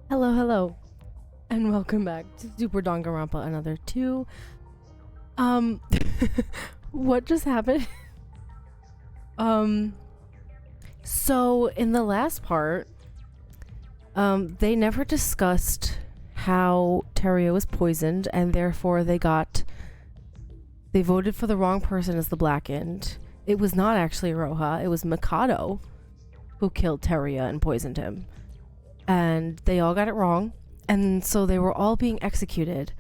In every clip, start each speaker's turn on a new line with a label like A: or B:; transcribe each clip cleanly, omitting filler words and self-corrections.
A: Hello, hello, and welcome back to Super Danganronpa another 2. What just happened? So in the last part, they never discussed how Teria was poisoned, and therefore they voted for the wrong person as the Blackened. It was not actually Roja, it was Mikako who killed Teria and poisoned him. And they all got it wrong, and so they were all being executed,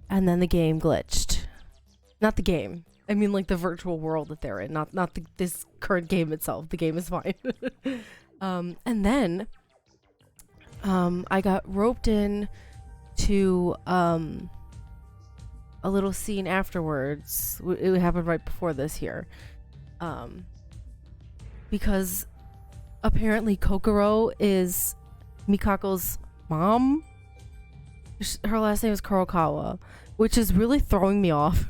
A: and then the game glitched. Not the game. I mean, like, the virtual world that they're in, not this current game itself. The game is fine. And then I got roped in to a little scene afterwards. It happened right before this here. Because apparently Kokoro is Mikako's mom. Her last name is Kurokawa, which is really throwing me off.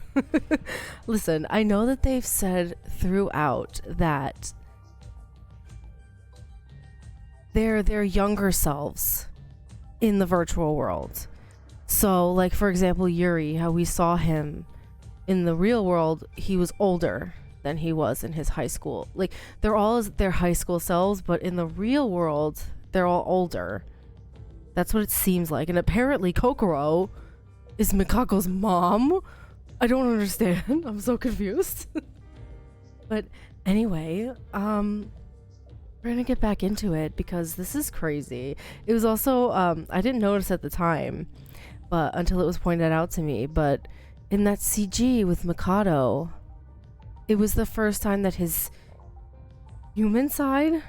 A: Listen, I know that they've said throughout that they're their younger selves in the virtual world. So, like, for example, Yuri, how we saw him in the real world, he was older than he was in his high school. Like, they're all their high school selves, but in the real world, they're all older. That's what it seems like. And apparently Kokoro is Mikako's mom. I don't understand. I'm so confused. But anyway, we're gonna get back into it because this is crazy. It was also, I didn't notice at the time, but until it was pointed out to me, but in that CG with Mikado, it was the first time that his human side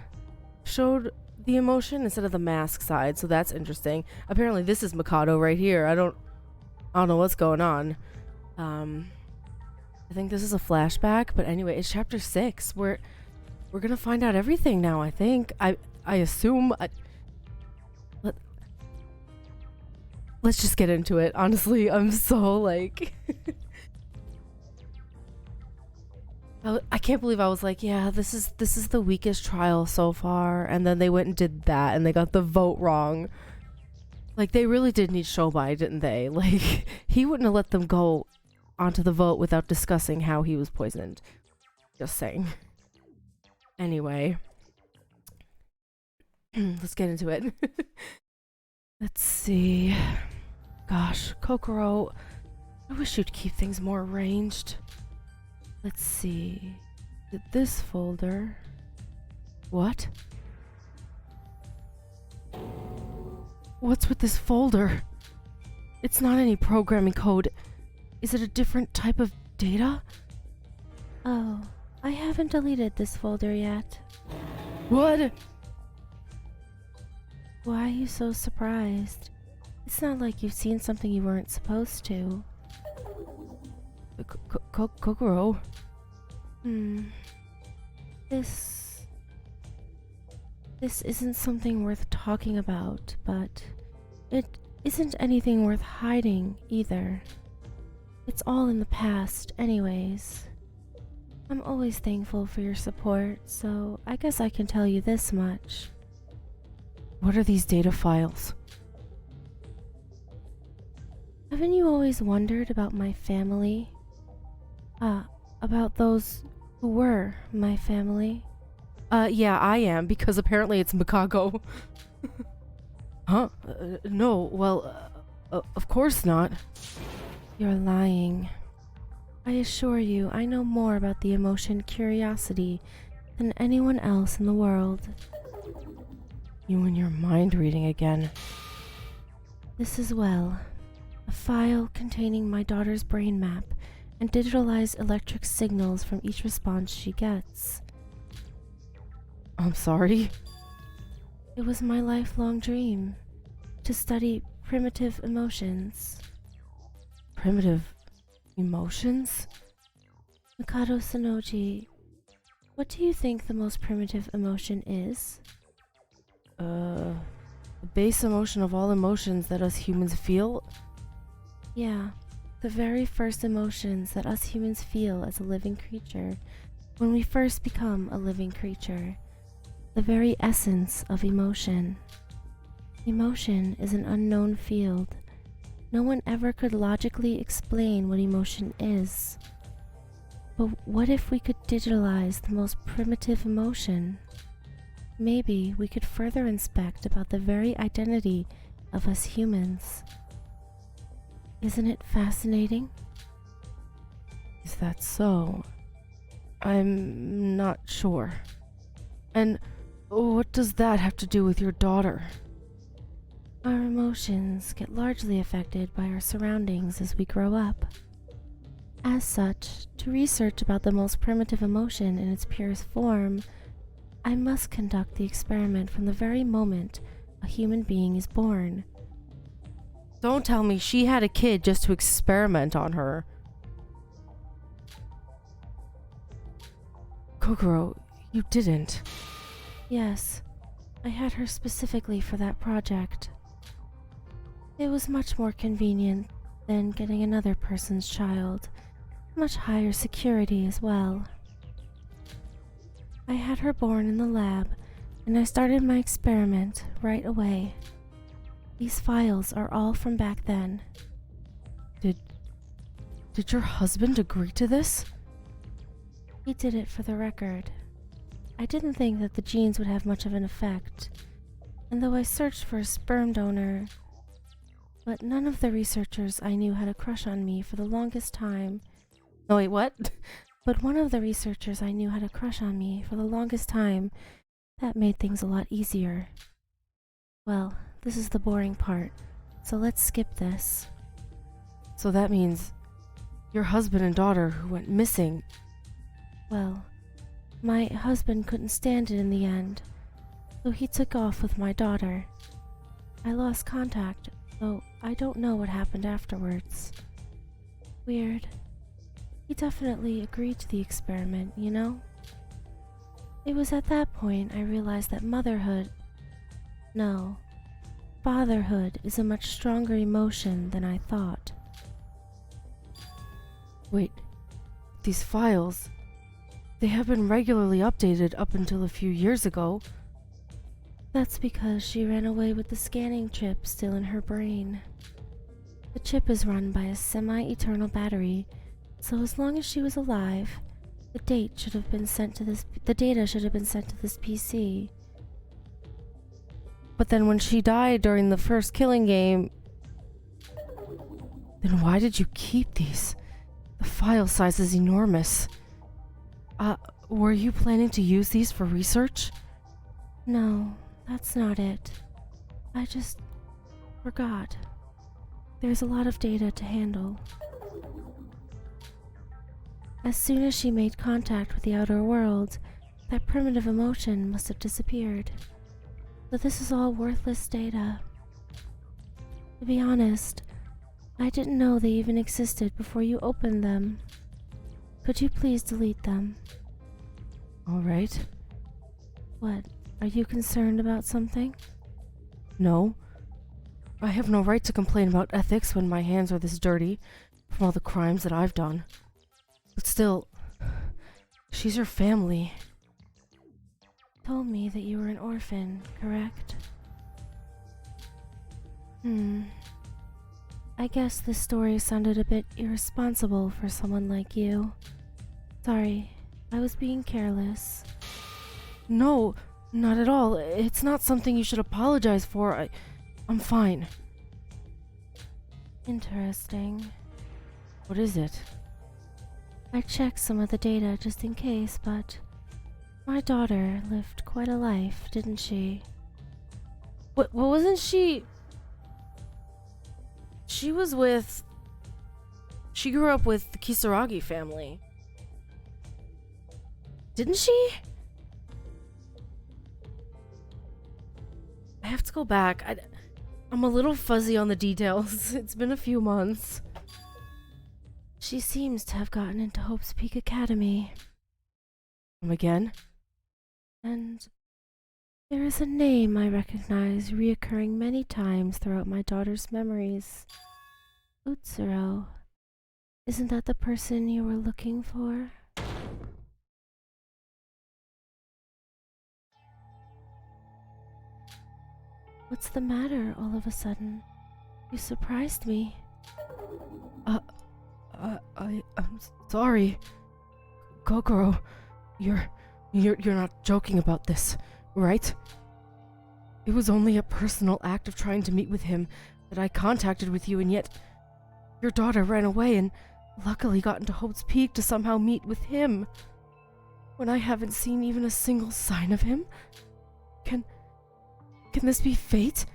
A: showed the emotion instead of the mask side, so that's interesting. Apparently this is Mikado right here. I don't know what's going on. I think this is a flashback, but anyway, it's chapter 6. We're gonna find out everything now, I think. I assume. Let's just get into it. Honestly, I'm so like I can't believe I was like, yeah, this is the weakest trial so far, and then they went and did that, and they got the vote wrong. Like, they really did need Shobai, didn't they? Like, he wouldn't have let them go onto the vote without discussing how he was poisoned. Just saying. Anyway. Let's get into it. Let's see. Gosh, Kokoro, I wish you'd keep things more arranged. Let's see. This folder. What? What's with this folder? It's not any programming code. Is it a different type of data?
B: Oh, I haven't deleted this folder yet.
A: What?
B: Why are you so surprised? It's not like you've seen something you weren't supposed to.
A: Kokoro?
B: This isn't something worth talking about, but it isn't anything worth hiding either. It's all in the past anyways. I'm always thankful for your support, so I guess I can tell you this much.
A: What are these data files?
B: Haven't you always wondered about my family? About those who were my family?
A: Yeah, I am, because apparently it's Mikako. Huh? No, well, of course not.
B: You're lying. I assure you, I know more about the emotion curiosity than anyone else in the world.
A: You and your mind reading again.
B: This as well. A file containing my daughter's brain map and digitalized electric signals from each response she gets.
A: I'm sorry.
B: It was my lifelong dream to study primitive emotions.
A: Primitive emotions?
B: Mikado Sonoji, what do you think the most primitive emotion is?
A: The base emotion of all emotions that us humans feel?
B: Yeah, the very first emotions that us humans feel as a living creature when we first become a living creature. The very essence of emotion. Emotion is an unknown field. No one ever could logically explain what emotion is. But what if we could digitalize the most primitive emotion? Maybe we could further inspect about the very identity of us humans. Isn't it fascinating?
A: Is that so? I'm not sure. And what does that have to do with your daughter?
B: Our emotions get largely affected by our surroundings as we grow up. As such, to research about the most primitive emotion in its purest form, I must conduct the experiment from the very moment a human being is born.
A: Don't tell me she had a kid just to experiment on her. Kokoro, you didn't.
B: Yes, I had her specifically for that project. It was much more convenient than getting another person's child, much higher security as well. I had her born in the lab, and I started my experiment right away. These files are all from back then.
A: Did your husband agree to this?
B: He did it for the record. I didn't think that the genes would have much of an effect, and though I searched for a sperm donor, but none of the researchers I knew had a crush on me for the longest time.
A: No, wait, what?
B: But one of the researchers I knew had a crush on me for the longest time. That made things a lot easier. Well, this is the boring part, so let's skip this.
A: So that means your husband and daughter who went missing.
B: Well, my husband couldn't stand it in the end, so he took off with my daughter. I lost contact, though I don't know what happened afterwards. Weird. He definitely agreed to the experiment, you know? It was at that point I realized that fatherhood is a much stronger emotion than I thought.
A: Wait, these files, they have been regularly updated up until a few years ago.
B: That's because she ran away with the scanning chip still in her brain. The chip is run by a semi-eternal battery, so as long as she was alive, the data should have been sent to this PC.
A: But then when she died during the first killing game, then why did you keep these? The file size is enormous. Were you planning to use these for research?
B: No, that's not it. I just forgot. There's a lot of data to handle. As soon as she made contact with the outer world, that primitive emotion must have disappeared. But this is all worthless data. To be honest, I didn't know they even existed before you opened them. Could you please delete them?
A: All right.
B: What, are you concerned about something?
A: No. I have no right to complain about ethics when my hands are this dirty from all the crimes that I've done. But still, she's your family.
B: Told me that you were an orphan, correct? I guess this story sounded a bit irresponsible for someone like you. Sorry, I was being careless.
A: No, not at all. It's not something you should apologize for. I'm fine.
B: Interesting.
A: What is it?
B: I checked some of the data just in case, but my daughter lived quite a life, didn't she?
A: What wasn't she? She grew up with the Kisaragi family. Didn't she? I have to go back. I'm a little fuzzy on the details. It's been a few months.
B: She seems to have gotten into Hope's Peak Academy.
A: Come again?
B: And there is a name I recognize reoccurring many times throughout my daughter's memories. Utsuro. Isn't that the person you were looking for? What's the matter all of a sudden? You surprised me.
A: I'm sorry. Kokoro, you're not joking about this, right? It was only a personal act of trying to meet with him that I contacted with you, and yet your daughter ran away and luckily got into Hope's Peak to somehow meet with him. When I haven't seen even a single sign of him? Can this be fate?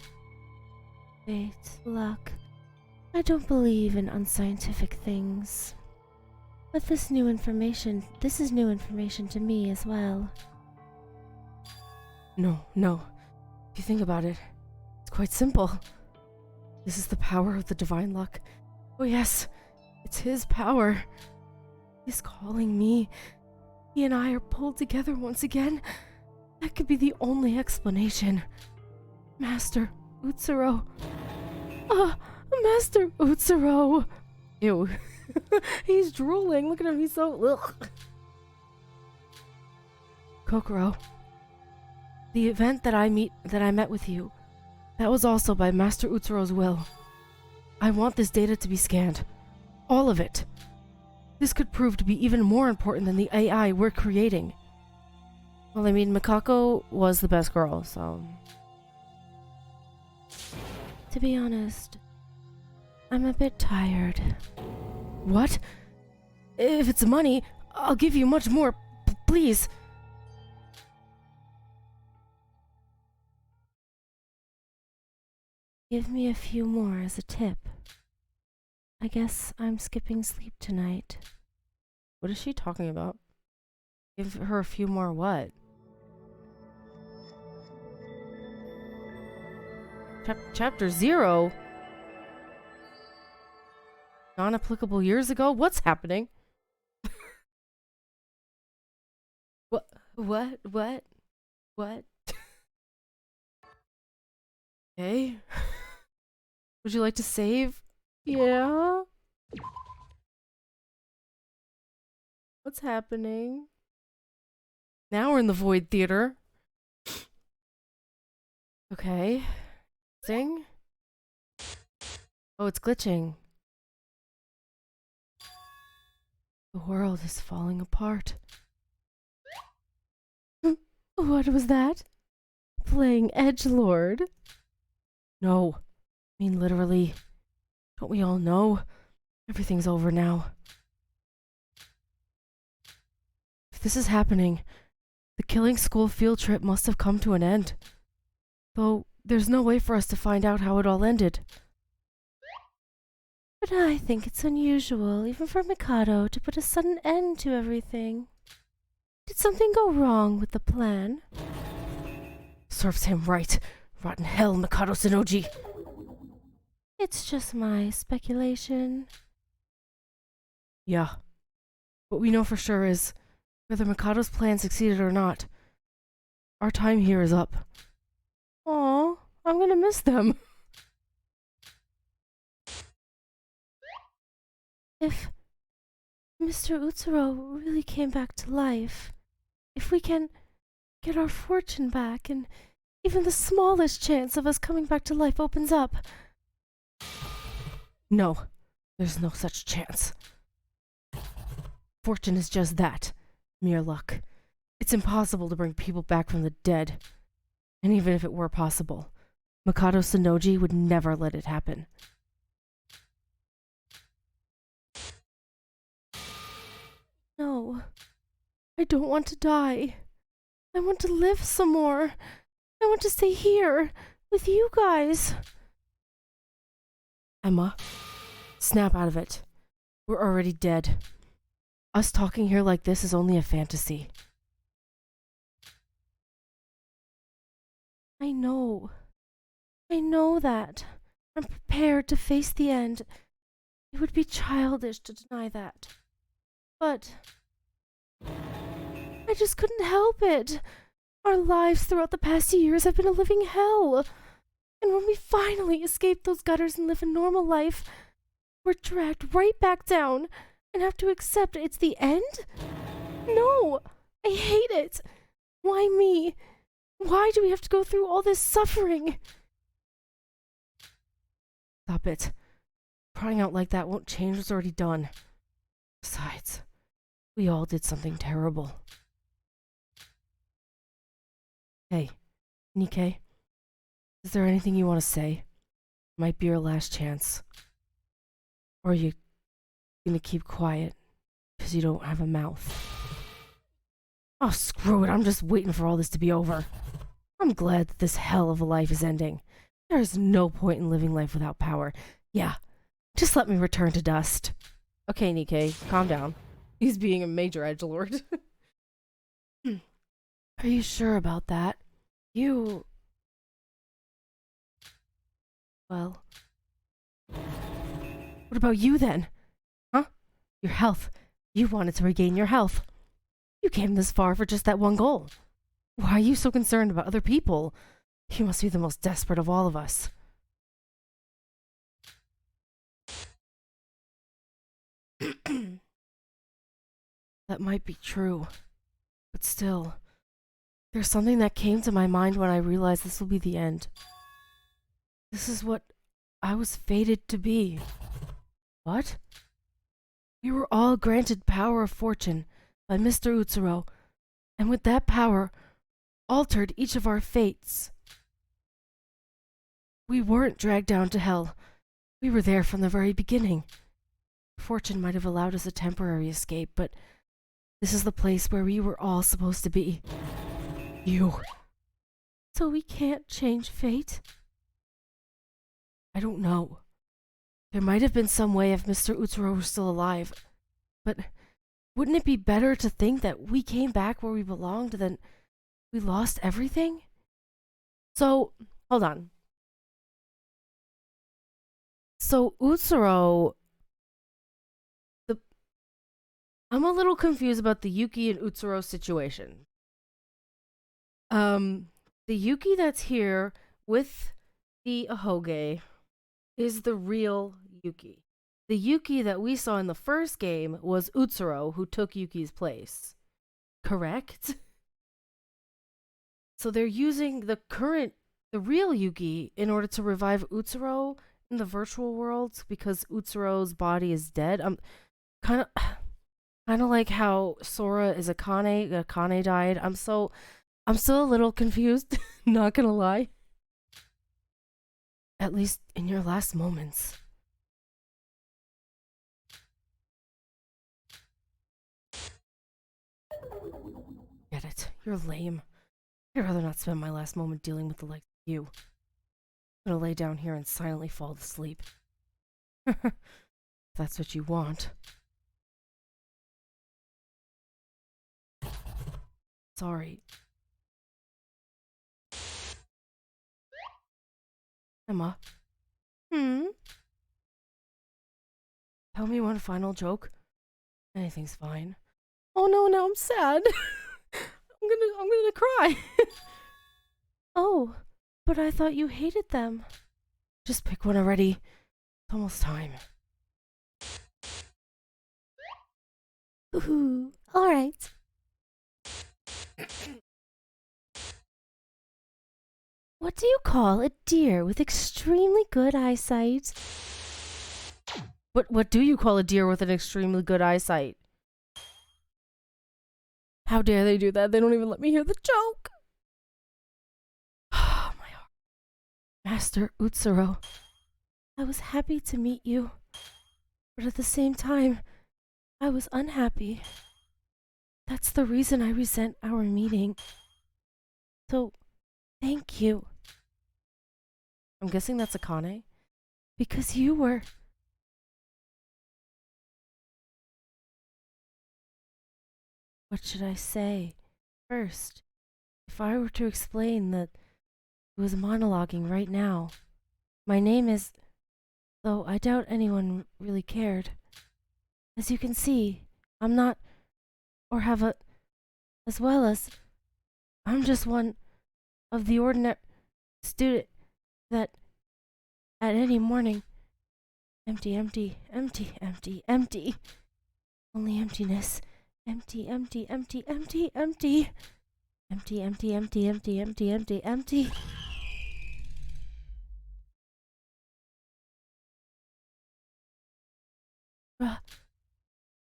B: Fate, luck. I don't believe in unscientific things. But this is new information to me as well.
A: No. If you think about it, it's quite simple. This is the power of the divine luck. Oh yes, it's his power. He's calling me. He and I are pulled together once again. That could be the only explanation. Master Utsuro. Master Utsuro. Ew. He's drooling. Look at him. He's so... Ugh. Kokoro. The event that I met with you, that was also by Master Utsuro's will. I want this data to be scanned. All of it. This could prove to be even more important than the AI we're creating. Well, I mean, Mikako was the best girl, so...
B: To be honest, I'm a bit tired.
A: What? If it's money, I'll give you much more. Please.
B: Give me a few more as a tip. I guess I'm skipping sleep tonight.
A: What is she talking about? Give her a few more what? Chapter 0? Non-applicable years ago? What's happening? What? Okay. Would you like to save? Yeah? What's happening? Now we're in the Void Theater. Okay. Sing? Oh, it's glitching. The world is falling apart. What was that? Playing edgelord? No. I mean, literally. Don't we all know? Everything's over now. If this is happening, the killing school field trip must have come to an end. Though, there's no way for us to find out how it all ended.
B: But I think it's unusual, even for Mikado, to put a sudden end to everything. Did something go wrong with the plan?
A: Serves him right. Rotten hell, Mikado Sanoji.
B: It's just my speculation.
A: Yeah. What we know for sure is, whether Mikado's plan succeeded or not, our time here is up. Aw, I'm gonna miss them.
B: If Mr. Utsuro really came back to life, if we can get our fortune back, and even the smallest chance of us coming back to life opens up...
A: No, there's no such chance. Fortune is just that, mere luck. It's impossible to bring people back from the dead. And even if it were possible, Mikado Sanoji would never let it happen.
B: No, I don't want to die. I want to live some more. I want to stay here, with you guys.
A: Emma, snap out of it. We're already dead. Us talking here like this is only a fantasy.
B: I know. I know that. I'm prepared to face the end. It would be childish to deny that. But I just couldn't help it. Our lives throughout the past years have been a living hell. And when we finally escape those gutters and live a normal life, we're dragged right back down and have to accept it's the end? No! I hate it! Why me? Why do we have to go through all this suffering?
A: Stop it. Crying out like that won't change what's already done. Besides, we all did something terrible. Hey, Nikkei, is there anything you want to say? Might be your last chance. Or are you gonna keep quiet because you don't have a mouth? Oh, screw it. I'm just waiting for all this to be over. I'm glad that this hell of a life is ending. There is no point in living life without power. Yeah, just let me return to dust. Okay, Nikkei, calm down. He's being a major edgelord. Are you sure about that? Well... What about you then? Huh? Your health. You wanted to regain your health. You came this far for just that one goal. Why are you so concerned about other people? You must be the most desperate of all of us. That might be true. But still, there's something that came to my mind when I realized this will be the end. This is what I was fated to be. What? We were all granted power of fortune by Mr. Utsuro, and with that power, altered each of our fates. We weren't dragged down to hell. We were there from the very beginning. Fortune might have allowed us a temporary escape, but this is the place where we were all supposed to be. You. So we can't change fate? I don't know. There might have been some way if Mr. Utsuro were still alive, but wouldn't it be better to think that we came back where we belonged than we lost everything? So, hold on. So Utsuro... I'm a little confused about the Yuki and Utsuro situation. The Yuki that's here with the Ahoge is the real Yuki. The Yuki that we saw in the first game was Utsuro, who took Yuki's place. Correct? So they're using the real Yuki in order to revive Utsuro in the virtual world because Utsuro's body is dead. Kind of like how Sora is Akane died. I'm still a little confused, not gonna lie. At least in your last moments. Get it. You're lame. I'd rather not spend my last moment dealing with the likes of you. I'm gonna lay down here and silently fall asleep. If that's what you want. Sorry. Emma. Tell me one final joke. Anything's fine. Oh no, now I'm sad. I'm gonna cry. Oh, but I thought you hated them. Just pick one already. It's almost time.
B: Ooh, alright. What do you call a deer with extremely good eyesight?
A: What do you call a deer with an extremely good eyesight? How dare they do that? They don't even let me hear the joke. Oh, my heart. Master Utsuro.
B: I was happy to meet you, but at the same time, I was unhappy. That's the reason I resent our meeting. So, thank you.
A: I'm guessing that's Akane.
B: Because you were... What should I say? First, if I were to explain that I was monologuing right now, my name is... Though I doubt anyone really cared. As you can see, I'm not... Or have a... As well as... I'm just one of the ordinary student that at any morning... Empty, empty, empty, empty, empty. Only emptiness. Empty, empty, empty, empty, empty. Empty, empty, empty, empty, empty, empty, empty.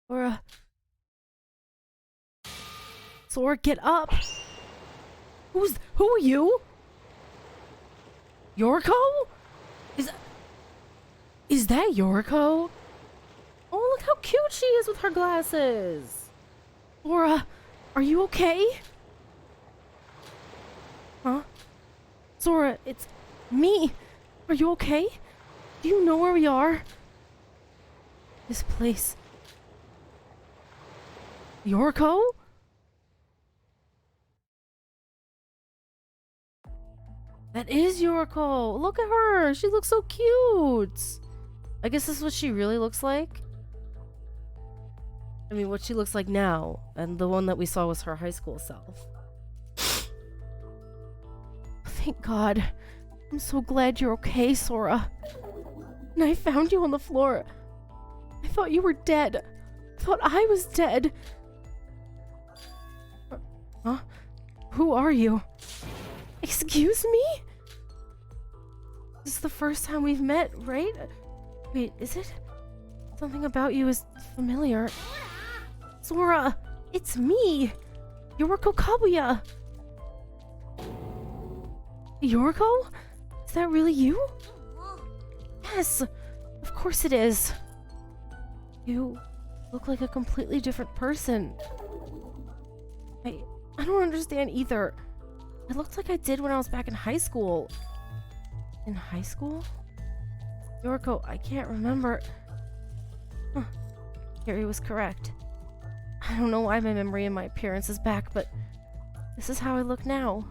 A: Sora. Sora, get up! Who are you? Yoriko? Is that Yoriko? Oh, look how cute she is with her glasses. Sora, are you okay? Huh? Sora, it's me. Are you okay? Do you know where we are? This place. Yoriko? That is Yoriko. Look at her. She looks so cute. I guess this is what she really looks like. I mean, what she looks like now. And the one that we saw was her high school self. Thank God. I'm so glad you're okay, Sora. And I found you on the floor. I thought you were dead. I thought I was dead. Huh? Who are you? Excuse me? This is the first time we've met, right? Wait, is it? Something about you is familiar. Sora, it's me! Yoriko Kabuya! Yoriko? Is that really you? Yes, of course it is. You look like a completely different person. I don't understand either. It looked like I did when I was back in high school. In high school? Yoriko, I can't remember. Huh. Gary was correct. I don't know why my memory and my appearance is back, but this is how I look now.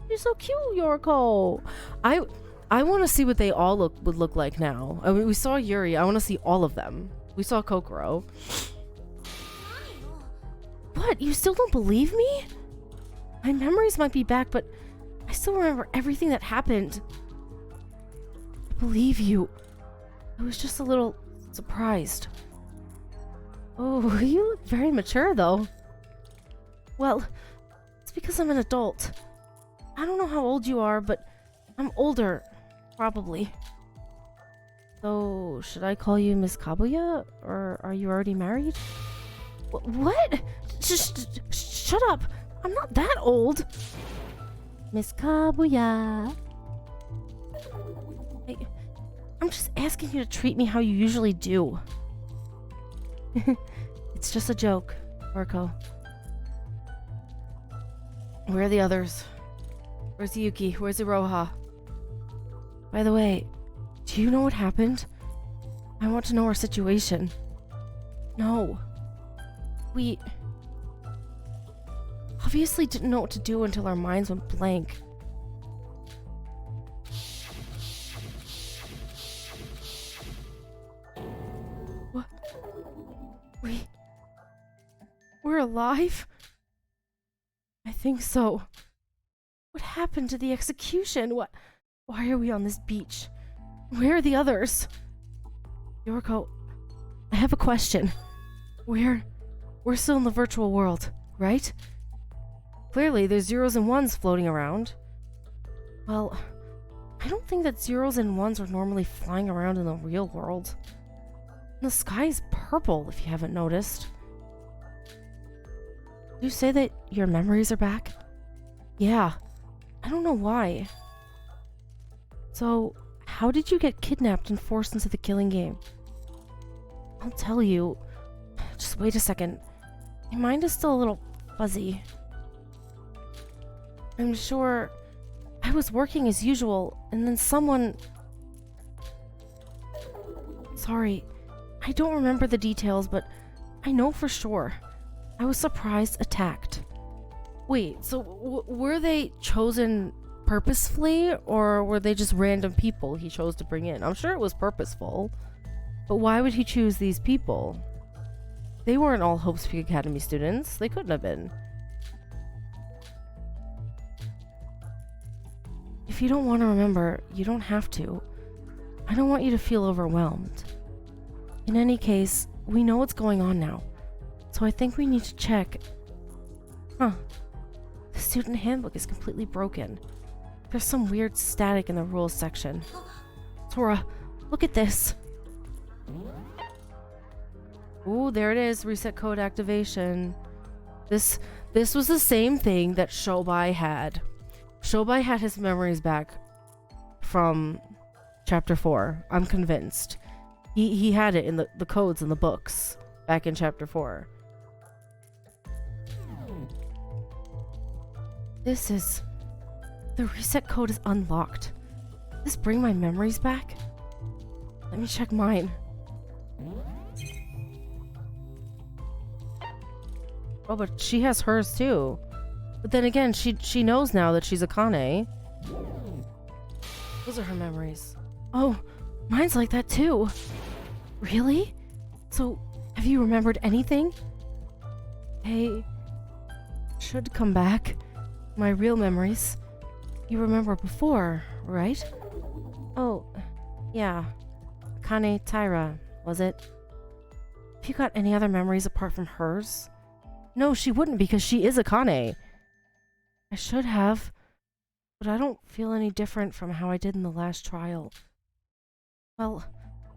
A: You're so cute, Yoriko. I want to see what they all would look like now. I mean, we saw Yuri. I want to see all of them. We saw Kokoro. What? You still don't believe me? My memories might be back, but I still remember everything that happened. I believe you. I was just a little surprised. Oh, you look very mature, though. Well, it's because I'm an adult. I don't know how old you are, but I'm older, probably. So, should I call you Miss Kabuya? Or are you already married? What? Shut up! I'm not that old! Miss Kabuya. I'm just asking you to treat me how you usually do. It's just a joke, Orko. Where are the others? Where's Yuki? Where's Iroha? By the way, do you know what happened? I want to know our situation. No. We obviously didn't know what to do until our minds went blank. What? We're alive? I think so. What happened to the execution? Why are we on this beach? Where are the others? Yoriko, I have a question. We're still in the virtual world, right? Clearly, there's zeros and ones floating around. Well, I don't think that zeros and ones are normally flying around in the real world. And the sky is purple, if you haven't noticed. You say that your memories are back? Yeah. I don't know why. So, how did you get kidnapped and forced into the killing game? I'll tell you. Just wait a second. My mind is still a little fuzzy. I'm sure I was working as usual, and then someone... Sorry, I don't remember the details, but I know for sure. I was surprised attacked. Wait, so were they chosen purposefully, or were they just random people he chose to bring in? I'm sure it was purposeful, but why would he choose these people? They weren't all Hope's Peak Academy students. They couldn't have been. If you don't want to remember, you don't have to. I don't want you to feel overwhelmed. In any case, we know what's going on now, so I think we need to check. Huh. The student handbook is completely broken. There's some weird static in the rules section. Sora, look at this. Ooh, there it is. Reset code activation. This was the same thing that Shobai had. Shobai had his memories back from chapter 4. I'm convinced. He had it in the codes in the books back in chapter 4. The reset code is unlocked. Does this bring my memories back? Let me check mine. Oh, but she has hers too. But then again, she knows now that she's Akane. Those are her memories. Oh, mine's like that too. Really? So, have you remembered anything? Hey, should come back. My real memories. You remember before, right? Oh, yeah. Akane Taira, was it? Have you got any other memories apart from hers? No, she wouldn't because she is Akane. I should have, but I don't feel any different from how I did in the last trial. Well,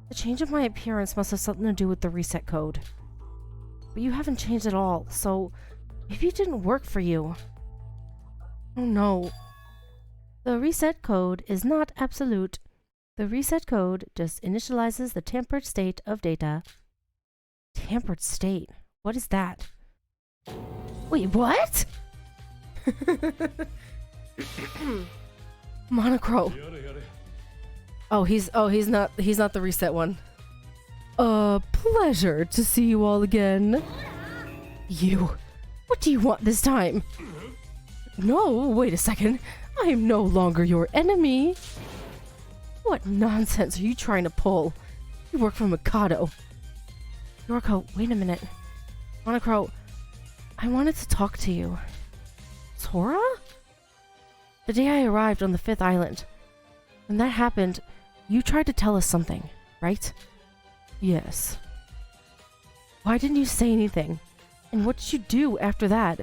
A: the change of my appearance must have something to do with the reset code. But you haven't changed at all, so maybe it didn't work for you. Oh no. The reset code is not absolute. The reset code just initializes the tampered state of data. Tampered state? What is that? Wait, what? Monocrow. He's not the reset one. Pleasure to see you all again. You. What do you want this time? No, wait a second. I am no longer your enemy. What nonsense are you trying to pull? You work for Mikado. Yoriko, wait a minute. Monocrow, I wanted to talk to you. Sora? The day I arrived on the 5th island. When that happened, you tried to tell us something, right? Yes. Why didn't you say anything? And what did you do after that?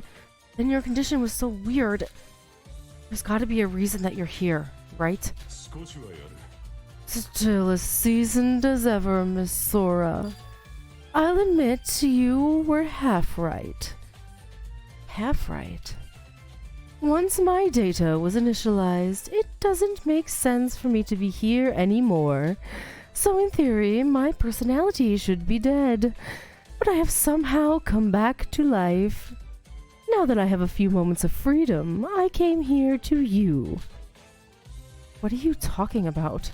A: Then your condition was so weird. There's gotta be a reason that you're here, right? Still as seasoned as ever, Miss Sora. I'll admit you were half right. Half right? Once my data was initialized, it doesn't make sense for me to be here anymore. So in theory, my personality should be dead. But I have somehow come back to life. Now that I have a few moments of freedom, I came here to you. What are you talking about?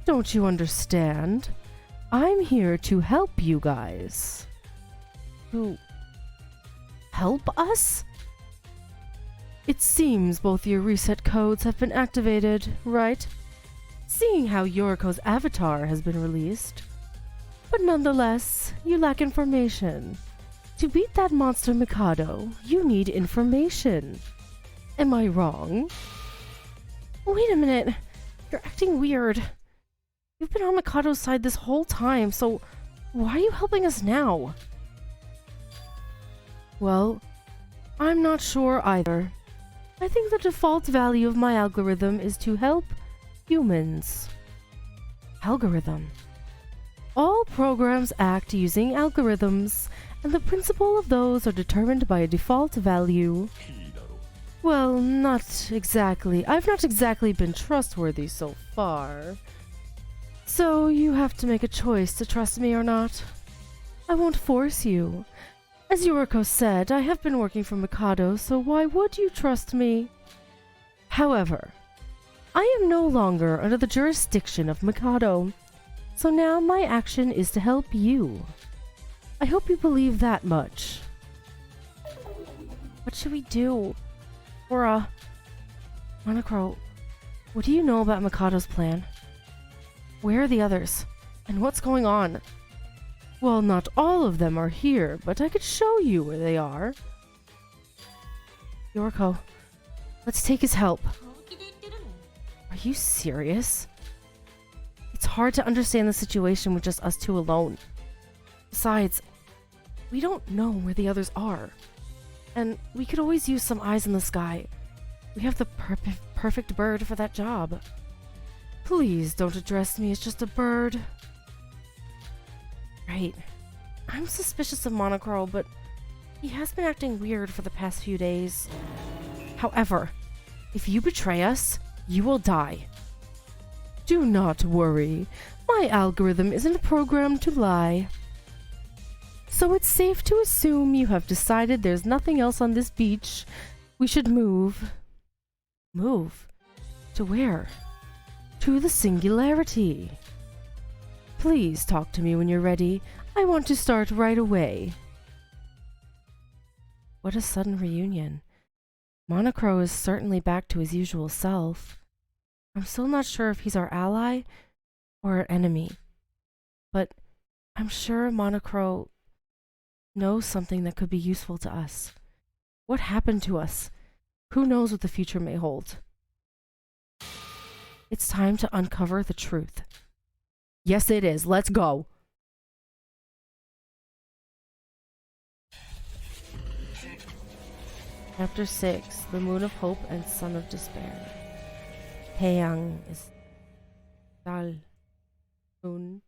A: Don't you understand? I'm here to help you guys. To help us? It seems both your reset codes have been activated, right? Seeing how Yoriko's avatar has been released. But nonetheless, you lack information. To beat that monster Mikado, you need information. Am I wrong? Wait a minute. You're acting weird. You've been on Mikado's side this whole time, so why are you helping us now? Well, I'm not sure either. I think the default value of my algorithm is to help humans. Algorithm. All programs act using algorithms, and the principle of those are determined by a default value. Well, not exactly. I've not exactly been trustworthy so far. So you have to make a choice to trust me or not. I won't force you. As Yoriko said, I have been working for Mikado, so why would you trust me? However, I am no longer under the jurisdiction of Mikado, so now my action is to help you. I hope you believe that much. What should we do? Or, Monocrow, what do you know about Mikado's plan? Where are the others? And what's going on? Well, not all of them are here, but I could show you where they are. Yoriko, let's take his help. Are you serious? It's hard to understand the situation with just us two alone. Besides, we don't know where the others are. And we could always use some eyes in the sky. We have the perfect bird for that job. Please don't address me as just a bird. Right. I'm suspicious of Monocrow, but he has been acting weird for the past few days. However, if you betray us, you will die. Do not worry. My algorithm isn't programmed to lie. So it's safe to assume you have decided there's nothing else on this beach. We should move. Move? To where? To the singularity. Please talk to me when you're ready. I want to start right away. What a sudden reunion. Monocrow is certainly back to his usual self. I'm still not sure if he's our ally or our enemy. But I'm sure Monocrow knows something that could be useful to us. What happened to us? Who knows what the future may hold? It's time to uncover the truth. Yes, it is. Let's go. Chapter 6, The Moon of Hope and Sun of Despair. Taeyang is Dal Moon.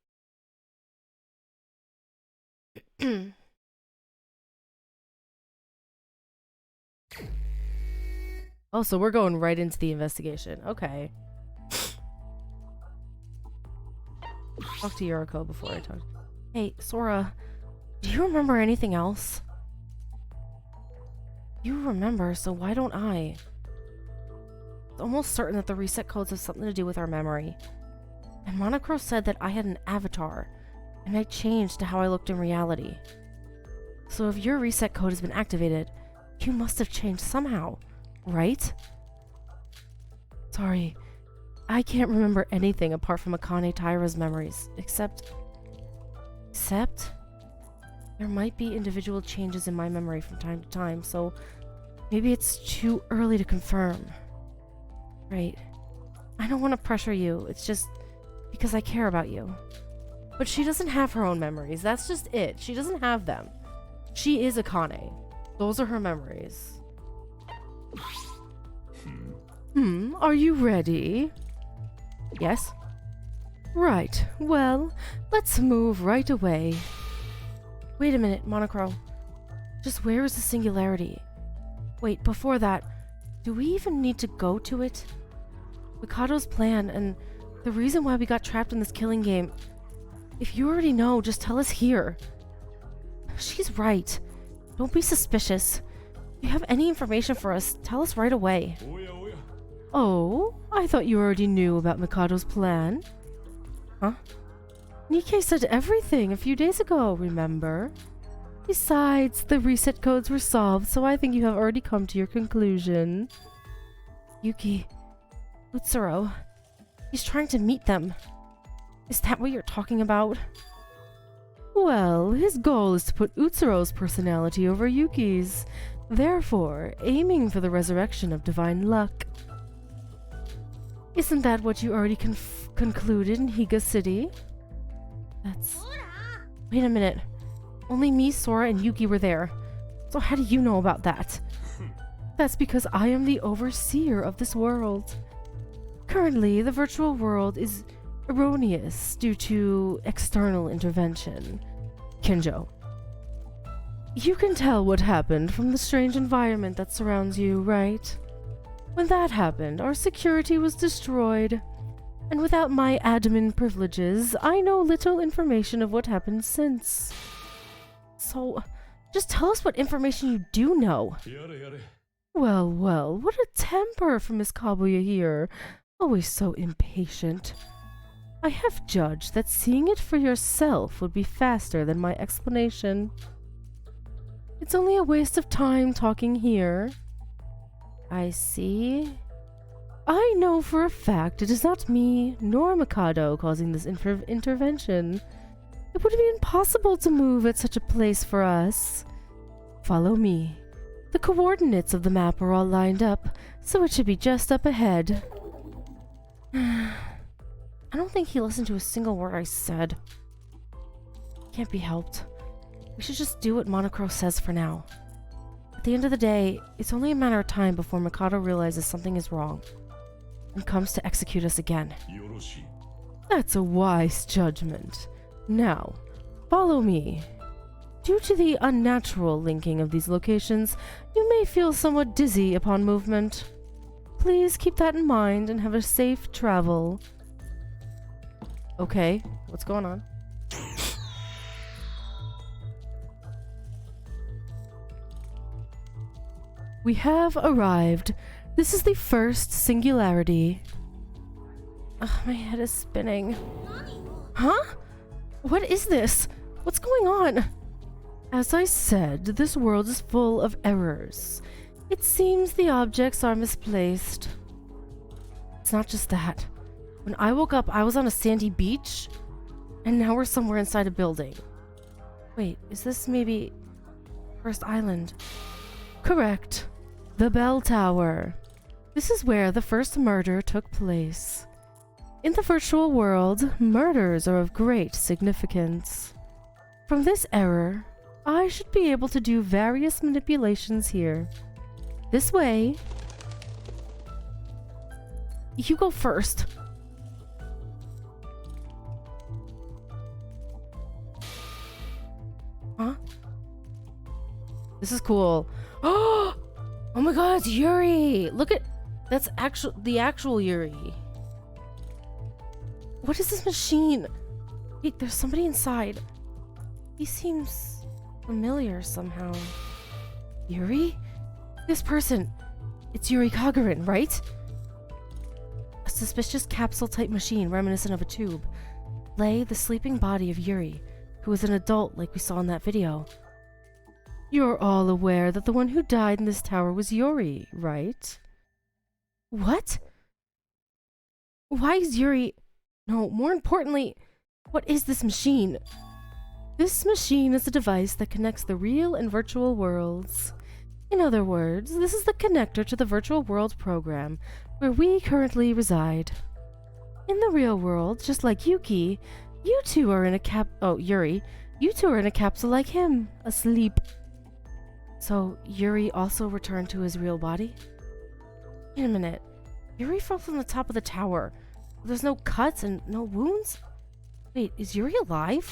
A: Oh, so we're going right into the investigation. Okay. Talk to Yuriko before I talk. Hey, Sora, do you remember anything else? You remember, so why don't I? It's almost certain that the reset codes have something to do with our memory. And Monocrow said that I had an avatar, and I changed to how I looked in reality. So if your reset code has been activated, you must have changed somehow, right? Sorry, I can't remember anything apart from Akane Taira's memories, except there might be individual changes in my memory from time to time, so maybe it's too early to confirm. Right. I don't want to pressure you, it's just because I care about you. But she doesn't have her own memories, that's just it. She doesn't have them. She is Akane. Those are her memories. Are you ready? Yes? Right, well, let's move right away. Wait a minute, Monocrow. Just where is the singularity? Wait, before that, do we even need to go to it? Mikado's plan and the reason why we got trapped in this killing game. If you already know, just tell us here. She's right. Don't be suspicious. If you have any information for us, tell us right away. Oh, I thought you already knew about Mikado's plan. Huh? Nikkei said everything a few days ago, remember? Besides, the reset codes were solved, so I think you have already come to your conclusion. Yuki, Utsuro, he's trying to meet them. Is that what you're talking about? Well, his goal is to put Utsuro's personality over Yuki's, therefore aiming for the resurrection of divine luck. Isn't that what you already concluded in Higa City? Wait a minute. Only me, Sora, and Yuki were there. So how do you know about that? That's because I am the overseer of this world. Currently, the virtual world is erroneous due to external intervention. Kinjo. You can tell what happened from the strange environment that surrounds you, right? When that happened, our security was destroyed. And without my admin privileges, I know little information of what happened since. So, just tell us what information you do know. Well, well, what a temper from Miss Kabuya here. Always so impatient. I have judged that seeing it for yourself would be faster than my explanation. It's only a waste of time talking here. I see. I know for a fact it is not me nor Mikado causing this intervention. It would be impossible to move at such a place for us. Follow me. The coordinates of the map are all lined up, so it should be just up ahead. I don't think he listened to a single word I said. Can't be helped. We should just do what Monocrow says for now. At the end of the day, it's only a matter of time before Mikado realizes something is wrong and comes to execute us again. That's a wise judgment. Now, follow me. Due to the unnatural linking of these locations, you may feel somewhat dizzy upon movement. Please keep that in mind and have a safe travel. Okay, what's going on? We have arrived. This is the first singularity. Ugh, my head is spinning. Huh? What is this? What's going on? As I said, this world is full of errors. It seems the objects are misplaced. It's not just that. When I woke up, I was on a sandy beach, and now we're somewhere inside a building. Wait, is this maybe First Island? Correct. The Bell Tower. This is where the first murder took place. In the virtual world, murders are of great significance. From this error, I should be able to do various manipulations here. This way. You go first. Huh? This is cool. Oh! Oh my god, it's Yuri! Look at... That's the actual Yuri. What is this machine? Wait, there's somebody inside. He seems familiar somehow. Yuri? This person. It's Yuri Kagarin, right? A suspicious capsule-type machine reminiscent of a tube. Lay the sleeping body of Yuri, who was an adult like we saw in that video. You're all aware that the one who died in this tower was Yuri, right? What? Why is Yuri... No, more importantly, what is this machine? This machine is a device that connects the real and virtual worlds. In other words, this is the connector to the virtual world program, where we currently reside. In the real world, just like Yuki, you two are in a Yuri, you two are in a capsule like him, asleep. So, Yuri also returned to his real body? Wait a minute. Yuri fell from the top of the tower. There's no cuts and no wounds? Wait, is Yuri alive?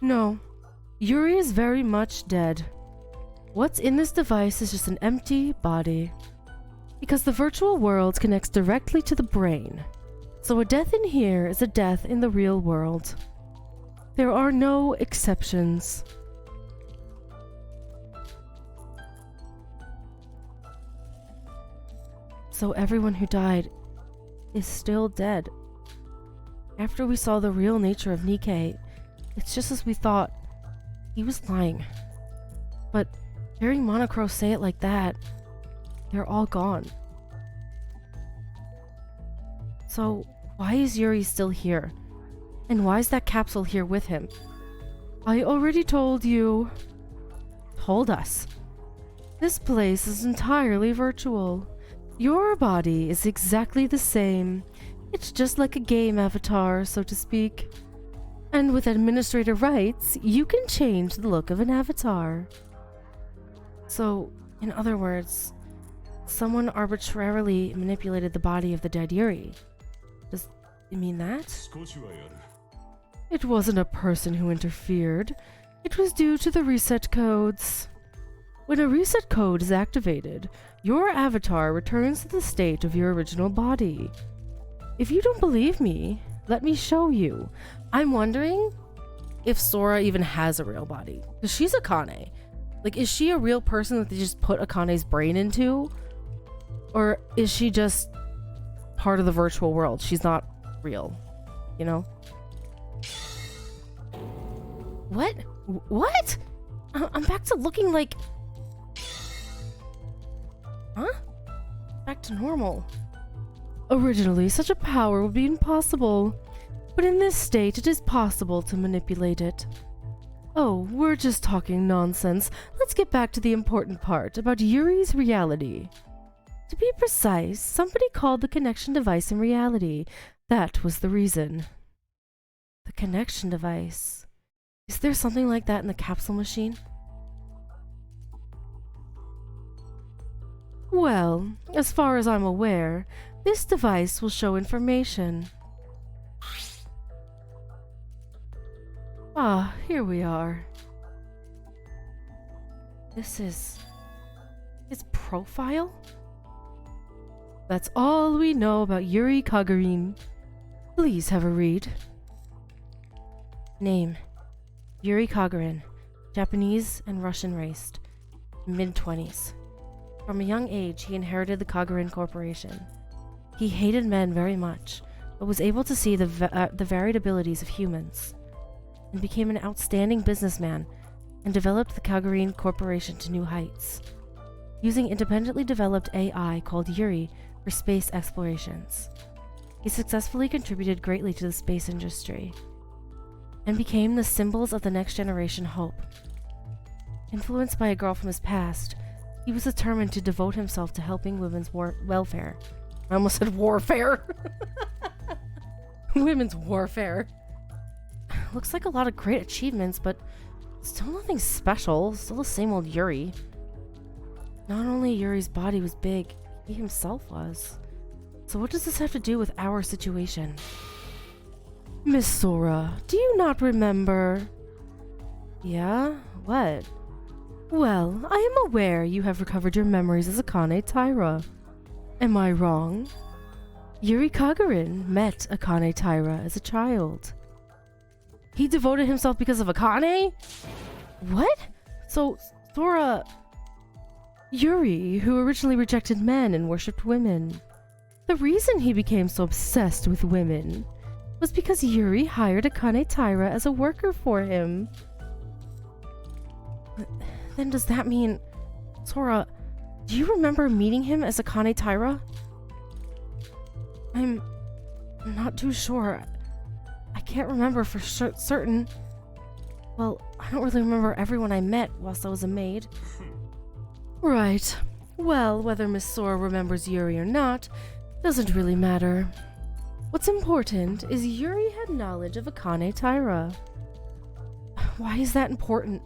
A: No. Yuri is very much dead. What's in this device is just an empty body. Because the virtual world connects directly to the brain. So a death in here is a death in the real world. There are no exceptions. So everyone who died is still dead. After we saw the real nature of Nikkei, it's just as we thought. He was lying. But hearing Monocrow say it like that, they're all gone. So why is Yuri still here? And why is that capsule here with him? I already told you. Told us. This place is entirely virtual. Your body is exactly the same. It's just like a game avatar, so to speak. And with administrator rights, you can change the look of an avatar. So, in other words, someone arbitrarily manipulated the body of the dead Yuri. Does it mean that? It wasn't a person who interfered. It was due to the reset codes. When a reset code is activated, your avatar returns to the state of your original body. If you don't believe me, let me show you. I'm wondering if Sora even has a real body. Because she's Akane. Like, is she a real person that they just put Akane's brain into? Or is she just part of the virtual world? She's not real, you know? What? What? I'm back to looking like... Huh? Back to normal. Originally, such a power would be impossible. But in this state, it is possible to manipulate it. Oh, we're just talking nonsense. Let's get back to the important part about Yuri's reality. To be precise, somebody called the connection device in reality. That was the reason. The connection device. Is there something like that in the capsule machine? Well, as far as I'm aware, this device will show information. Ah, here we are. This is his profile? That's all we know about Yuri Kagarin. Please have a read. Name: Yuri Kagarin, Japanese and Russian raced, mid-20s. From a young age, he inherited the Kagarin Corporation. He hated men very much, but was able to see the varied abilities of humans, and became an outstanding businessman and developed the Kagarin Corporation to new heights, using independently developed AI called Yuri for space explorations. He successfully contributed greatly to the space industry and became the symbols of the next generation hope. Influenced by a girl from his past, he was determined to devote himself to helping women's welfare. I almost said warfare. Women's warfare. Looks like a lot of great achievements, but still nothing special. Still the same old Yuri. Not only Yuri's body was big, he himself was. So what does this have to do with our situation? Miss Sora, do you not remember? Yeah? What? Well, I am aware you have recovered your memories as Akane Taira. Am I wrong? Yuri Kagarin met Akane Taira as a child. He devoted himself because of Akane? What? So, Sora... Yuri, who originally rejected men and worshipped women. The reason he became so obsessed with women was because Yuri hired Akane Taira as a worker for him. Then does that mean... Sora, do you remember meeting him as Akane Taira? I'm not too sure. I can't remember for certain. Well, I don't really remember everyone I met whilst I was a maid. Right. Well, whether Miss Sora remembers Yuri or not doesn't really matter. What's important is Yuri had knowledge of Akane Taira. Why is that important?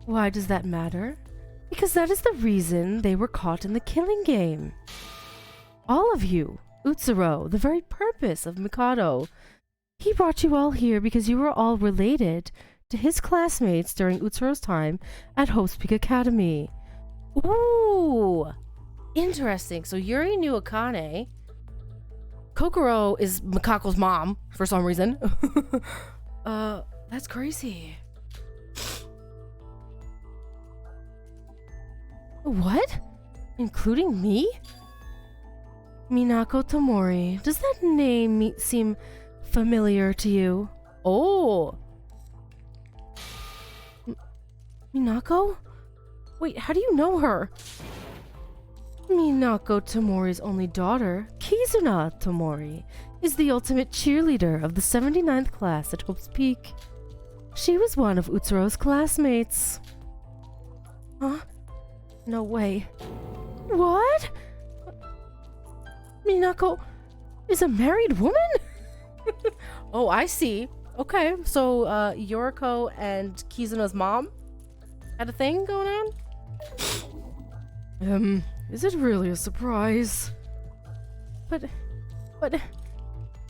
A: Why does that matter? Because that is the reason they were caught in the killing game. All of you, Utsuro, the very purpose of Mikado. He brought you all here because you were all related to his classmates during Utsuro's time at Hope's Peak Academy. Ooh! Interesting. So Yuri knew Akane. Kokoro is Mikako's mom, for some reason. That's crazy. What? Including me? Minako Tomori. Does that name seem familiar to you? Oh! Minako? Wait, how do you know her? Minako Tomori's only daughter, Kizuna Tomori, is the ultimate cheerleader of the 79th class at Hope's Peak. She was one of Utsuro's classmates. Huh? No way. What? Minako is a married woman? Oh, I see. Okay, so Yoriko and Kizuna's mom had a thing going on? Is it really a surprise? But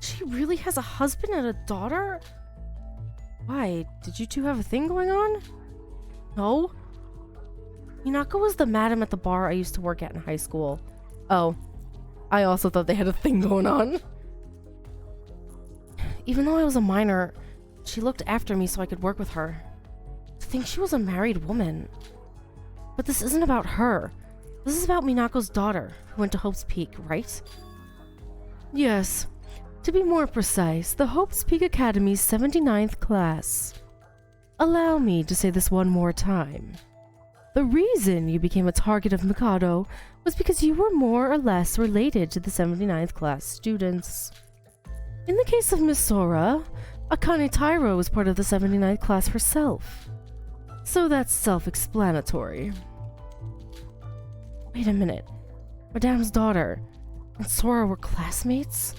A: she really has a husband and a daughter? Why? Did you two have a thing going on? No? Minako was the madam at the bar I used to work at in high school. Oh. I also thought they had a thing going on. Even though I was a minor, she looked after me so I could work with her. To think she was a married woman. But this isn't about her. This is about Minako's daughter, who went to Hope's Peak, right? Yes. To be more precise, the Hope's Peak Academy's 79th class. Allow me to say this one more time. The reason you became a target of Mikado was because you were more or less related to the 79th class students. In the case of Miss Sora, Akane Taira was part of the 79th class herself. So that's self-explanatory. Wait a minute. Madame's daughter and Sora were classmates?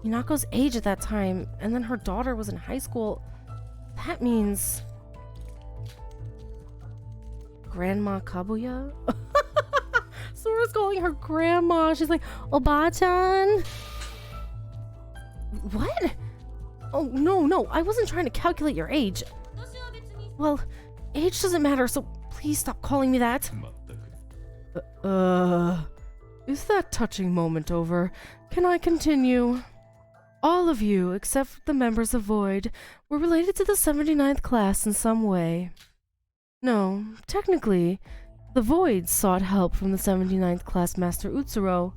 A: Minako's age at that time, and then her daughter was in high school. That means... Grandma Kabuya? Sora's calling her grandma. She's like, Oba-chan? What? Oh, no, I wasn't trying to calculate your age. Well, age doesn't matter, so please stop calling me that. Is that touching moment over? Can I continue? All of you, except the members of Void, were related to the 79th class in some way. No, technically, the Void sought help from the 79th class Master Utsuro.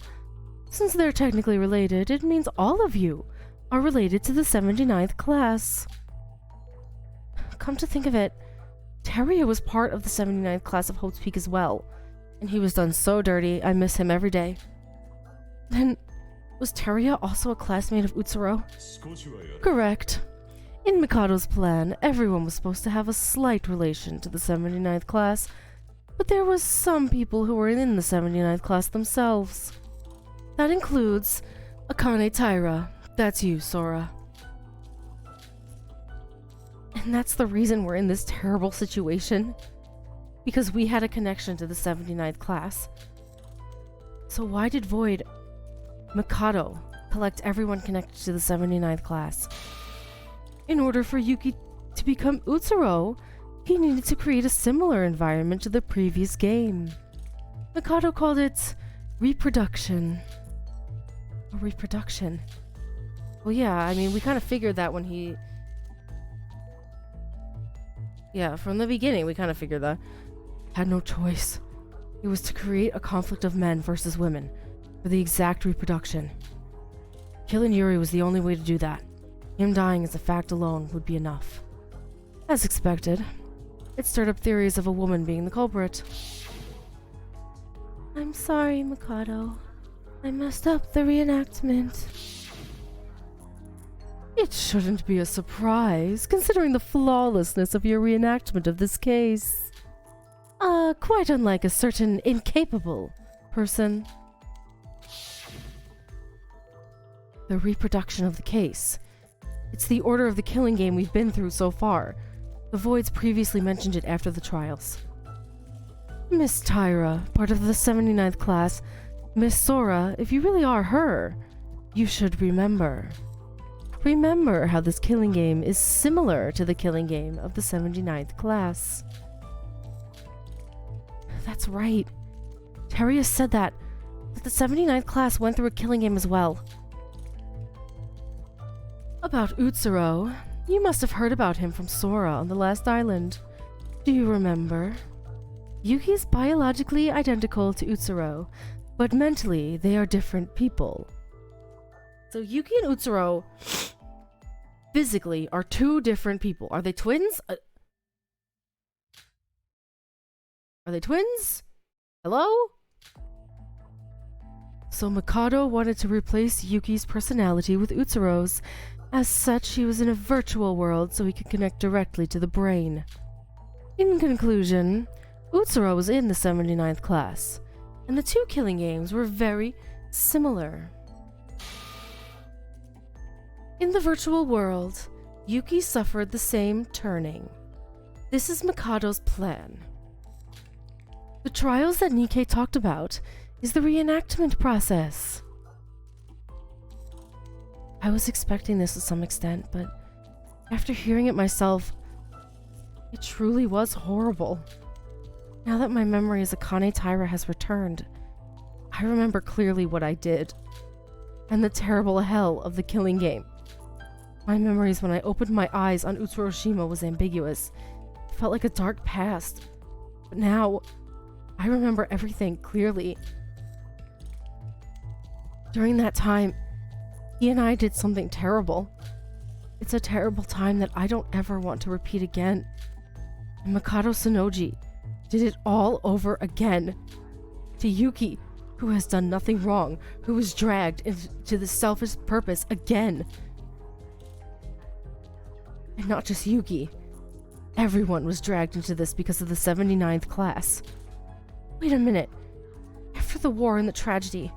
A: Since they're technically related, it means all of you are related to the 79th class. Come to think of it, Teria was part of the 79th class of Hope's Peak as well, and he was done so dirty, I miss him every day. Then, was Teria also a classmate of Utsuro? Correct. In Mikado's plan, everyone was supposed to have a slight relation to the 79th class, but there was some people who were in the 79th class themselves. That includes Akane Taira. That's you, Sora. And that's the reason we're in this terrible situation. Because we had a connection to the 79th class. So why did Void, Mikado, collect everyone connected to the 79th class? In order for Yuki to become Utsuro, he needed to create a similar environment to the previous game. Mikado called it reproduction. A reproduction? Well, yeah, I mean, we kind of figured that when he... Yeah, from the beginning, we kind of figured that. Had no choice. It was to create a conflict of men versus women, for the exact reproduction. Killing Yuri was the only way to do that. Him dying as a fact alone would be enough. As expected, it stirred up theories of a woman being the culprit.
B: I'm sorry, Mikado. I messed up the reenactment.
A: It shouldn't be a surprise, considering the flawlessness of your reenactment of this case. Quite unlike a certain incapable person. The reproduction of the case. It's the order of the killing game we've been through so far. The Voids previously mentioned it after the trials. Miss Taira, part of the 79th class, Miss Sora, if you really are her, you should remember. Remember how this killing game is similar to the killing game of the 79th class. That's right. Teria said that the 79th class went through a killing game as well. About Utsuro, you must have heard about him from Sora on the last island. Do you remember? Yuki is biologically identical to Utsuro, but mentally they are different people. So Yuki and Utsuro physically are two different people. Are they twins? Are they twins? Hello? So Mikado wanted to replace Yuki's personality with Utsuro's. As such, he was in a virtual world so he could connect directly to the brain. In conclusion, Utsuro was in the 79th class, and the two killing games were very similar. In the virtual world, Yuki suffered the same turning. This is Mikado's plan. The trials that Nikkei talked about is the reenactment process. I was expecting this to some extent, but after hearing it myself, it truly was horrible. Now that my memory as Akane Taira has returned, I remember clearly what I did, and the terrible hell of the killing game. My memories when I opened my eyes on Utsuroshima was ambiguous. It felt like a dark past, but now I remember everything clearly. During that time, he and I did something terrible. It's a terrible time that I don't ever want to repeat again. And Mikado Sonoji did it all over again. To Yuki, who has done nothing wrong, who was dragged into this selfish purpose again. And not just Yuki. Everyone was dragged into this because of the 79th class. Wait a minute. After the war and the tragedy,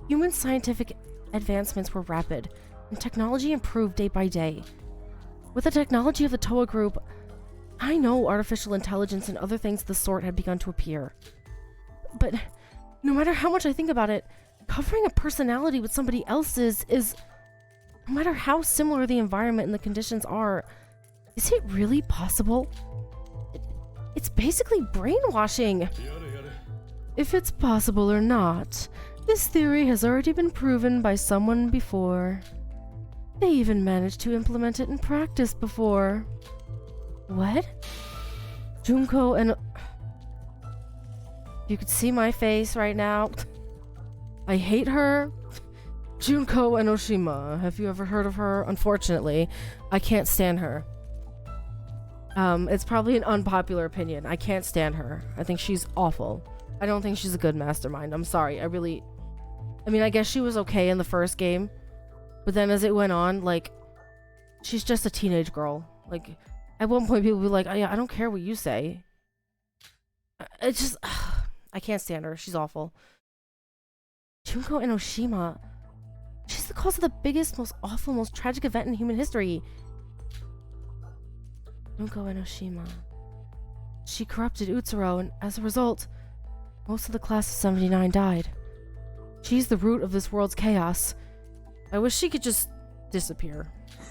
A: human scientific advancements were rapid, and technology improved day by day. With the technology of the Toa group, I know artificial intelligence and other things of the sort had begun to appear. But no matter how much I think about it, covering a personality with somebody else's is... No matter how similar the environment and the conditions are, is it really possible? It's basically brainwashing. If it's possible or not, this theory has already been proven by someone before. They even managed to implement it in practice before. What? Junko and... You could see my face right now. I hate her. Junko Enoshima. Have you ever heard of her? Unfortunately, I can't stand her. It's probably an unpopular opinion. I can't stand her. I think she's awful. I don't think she's a good mastermind. I'm sorry. I mean, I guess she was okay in the first game. But then as it went on, like, she's just a teenage girl. Like, at one point people would be like, oh, yeah, I don't care what you say. It's just... I can't stand her. She's awful. Junko Enoshima. She's the cause of the biggest, most awful, most tragic event in human history. Junko Enoshima. She corrupted Utsuro, and as a result, most of the class of 79 died. She's the root of this world's chaos. I wish she could just disappear.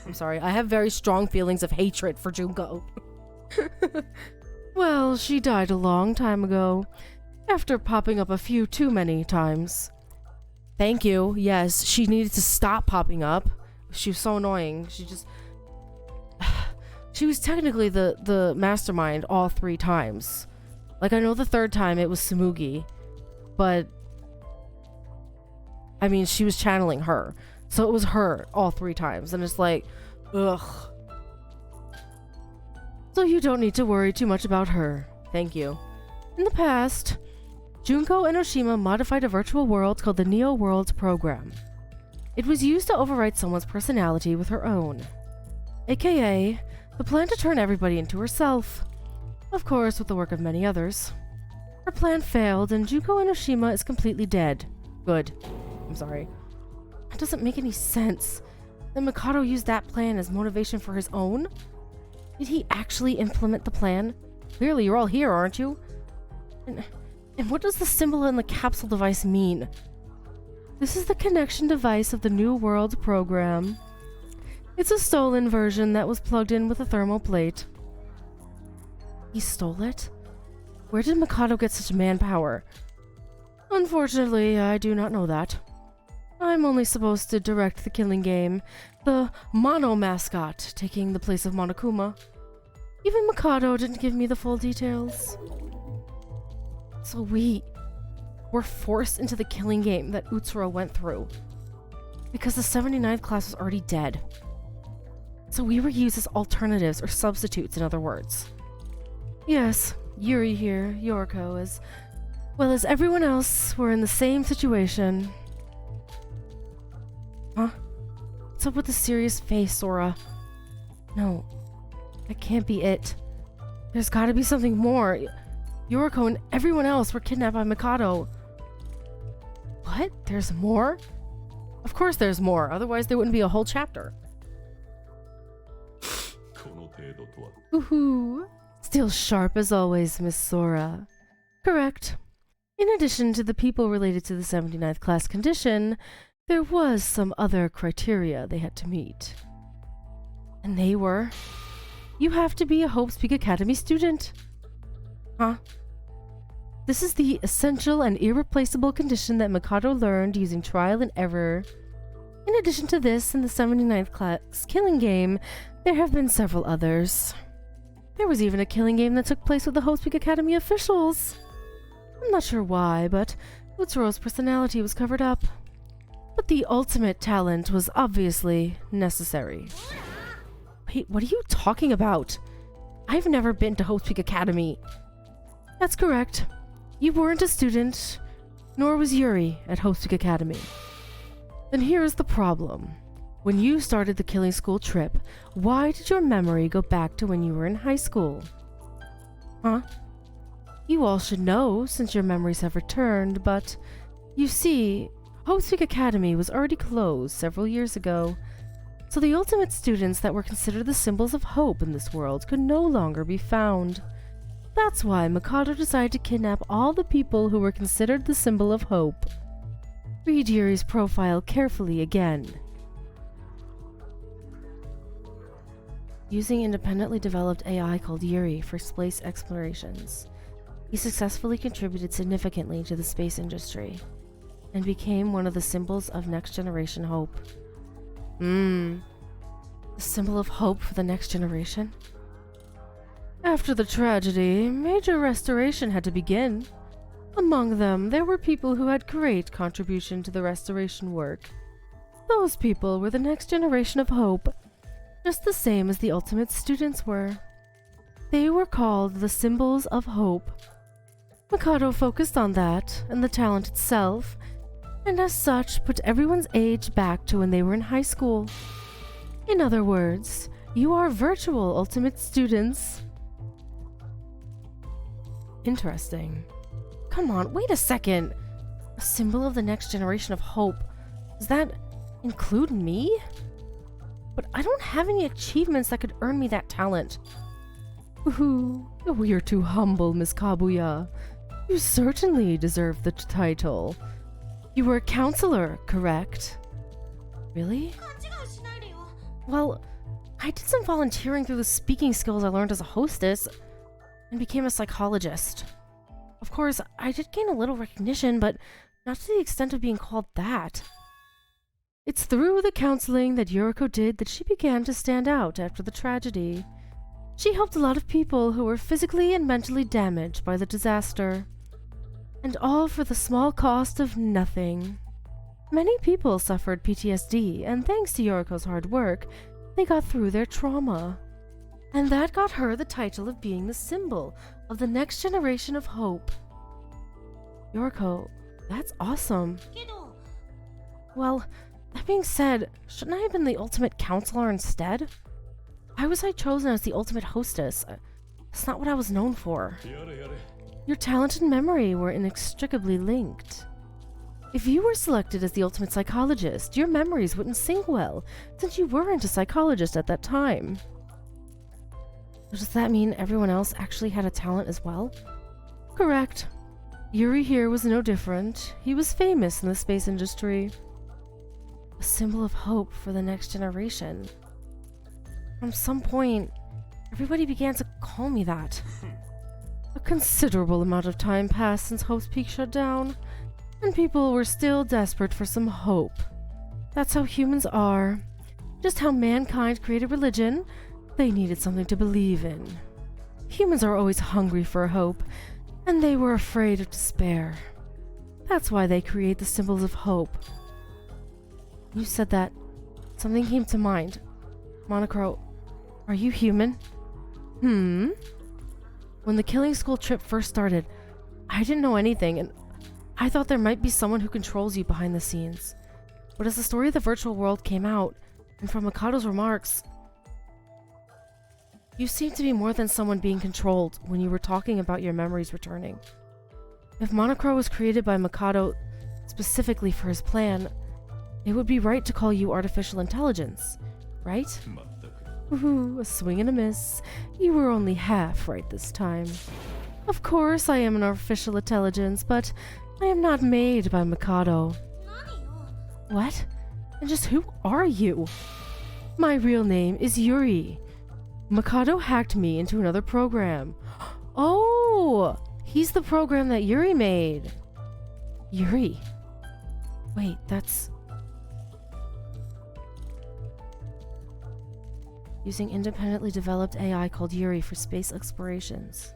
A: I'm sorry. I have very strong feelings of hatred for Junko. Well, she died a long time ago, after popping up a few too many times. Thank you. Yes, she needed to stop popping up. She was so annoying. She was technically the mastermind all 3 times. Like, I know the 3rd time it was Tsumugi, but I mean, she was channeling her. So it was her all 3 times, and it's like, ugh. So you don't need to worry too much about her. Thank you. In the past, Junko Enoshima modified a virtual world called the Neo Worlds program. It was used to overwrite someone's personality with her own, aka the plan to turn everybody into herself, of course with the work of many others. Her plan failed and Junko Enoshima is completely dead. Good. I'm sorry. That doesn't make any sense. Then Mikado used that plan as motivation for his own? Did he actually implement the plan? Clearly you're all here, aren't you? And what does the symbol in the capsule device mean? This is the connection device of the New World program. It's a stolen version that was plugged in with a thermal plate. He stole it? Where did Mikado get such manpower? Unfortunately, I do not know that. I'm only supposed to direct the killing game, the Mono mascot taking the place of Monokuma. Even Mikado didn't give me the full details. So we were forced into the killing game that Utsuro went through, because the 79th class was already dead. So we were used as alternatives, or substitutes, in other words. Yes, Yuri here, Yoriko, as well as everyone else, were in the same situation. Huh? What's up with the serious face, Sora? No, that can't be it. There's gotta be something more. Yoriko and everyone else were kidnapped by Mikado. What? There's more? Of course there's more, otherwise there wouldn't be a whole chapter. Woohoo! Still sharp as always, Miss Sora. Correct. In addition to the people related to the 79th class condition, there was some other criteria they had to meet. And they were... You have to be a Hope's Peak Academy student. Huh? This is the essential and irreplaceable condition that Mikado learned using trial and error. In addition to this, in the 79th class killing game, there have been several others. There was even a killing game that took place with the Hope's Peak Academy officials. I'm not sure why, but Utsuro's personality was covered up. But the ultimate talent was obviously necessary. Wait, what are you talking about? I've never been to Hope's Peak Academy. That's correct. You weren't a student, nor was Yuri at Hope's Peak Academy. Then here is the problem. When you started the killing school trip, why did your memory go back to when you were in high school? Huh? You all should know, since your memories have returned, but you see, Hope's Peak Academy was already closed several years ago, so the ultimate students that were considered the symbols of hope in this world could no longer be found. That's why Mikado decided to kidnap all the people who were considered the symbol of hope. Read Yuri's profile carefully again.
B: Using independently developed AI called Yuri for space explorations, he successfully contributed significantly to the space industry and became one of the symbols of next-generation hope. The symbol of hope for the next generation? After the tragedy, major restoration had to begin. Among them, there were people who had great contribution to the restoration work. Those people were the next generation of hope, just the same as the ultimate students were. They were called the symbols of hope. Mikado focused on that and the talent itself, and as such put everyone's age back to when they were in high school. In other words, you are virtual ultimate students. Interesting. Come on, wait a second. A symbol of the next generation of hope. Does that include me? But I don't have any achievements that could earn me that talent. Ooh, you're too humble, Miss Kabuya. You certainly deserve the title. You were a counselor, correct? Really? Well, I did some volunteering through the speaking skills I learned as a hostess and became a psychologist. Of course, I did gain a little recognition, but not to the extent of being called that. It's through the counseling that Yuriko did that she began to stand out after the tragedy. She helped a lot of people who were physically and mentally damaged by the disaster. And all for the small cost of nothing. Many people suffered PTSD, and thanks to Yuriko's hard work, they got through their trauma. And that got her the title of being the symbol of the next generation of hope. Yuriko, that's awesome. Well, that being said, shouldn't I have been the ultimate counselor instead? Why was I chosen as the ultimate hostess? That's not what I was known for. Your talent and memory were inextricably linked. If you were selected as the ultimate psychologist, your memories wouldn't sync well, since you weren't a psychologist at that time. Does that mean everyone else actually had a talent as well? Correct. Yuri here was no different. He was famous in the space industry. A symbol of hope for the next generation. From some point, everybody began to call me that. A considerable amount of time passed since Hope's Peak shut down, and people were still desperate for some hope. That's how humans are. Just how mankind created religion, they needed something to believe in. Humans are always hungry for hope, and they were afraid of despair. That's why they create the symbols of hope. You said that. Something came to mind. Monocrow, are you human? When the killing school trip first started, I didn't know anything, and I thought there might be someone who controls you behind the scenes. But as the story of the virtual world came out, and from Mikado's remarks, you seemed to be more than someone being controlled when you were talking about your memories returning. If Monocrow was created by Mikado specifically for his plan, it would be right to call you artificial intelligence, right? Ooh, a swing and a miss. You were only half right this time. Of course I am an artificial intelligence, but I am not made by Mikado. What? And just who are you? My real name is Yuri. Mikado hacked me into another program. Oh! He's the program that Yuri made. Yuri? Wait, that's... Using independently developed AI called Yuri for space explorations.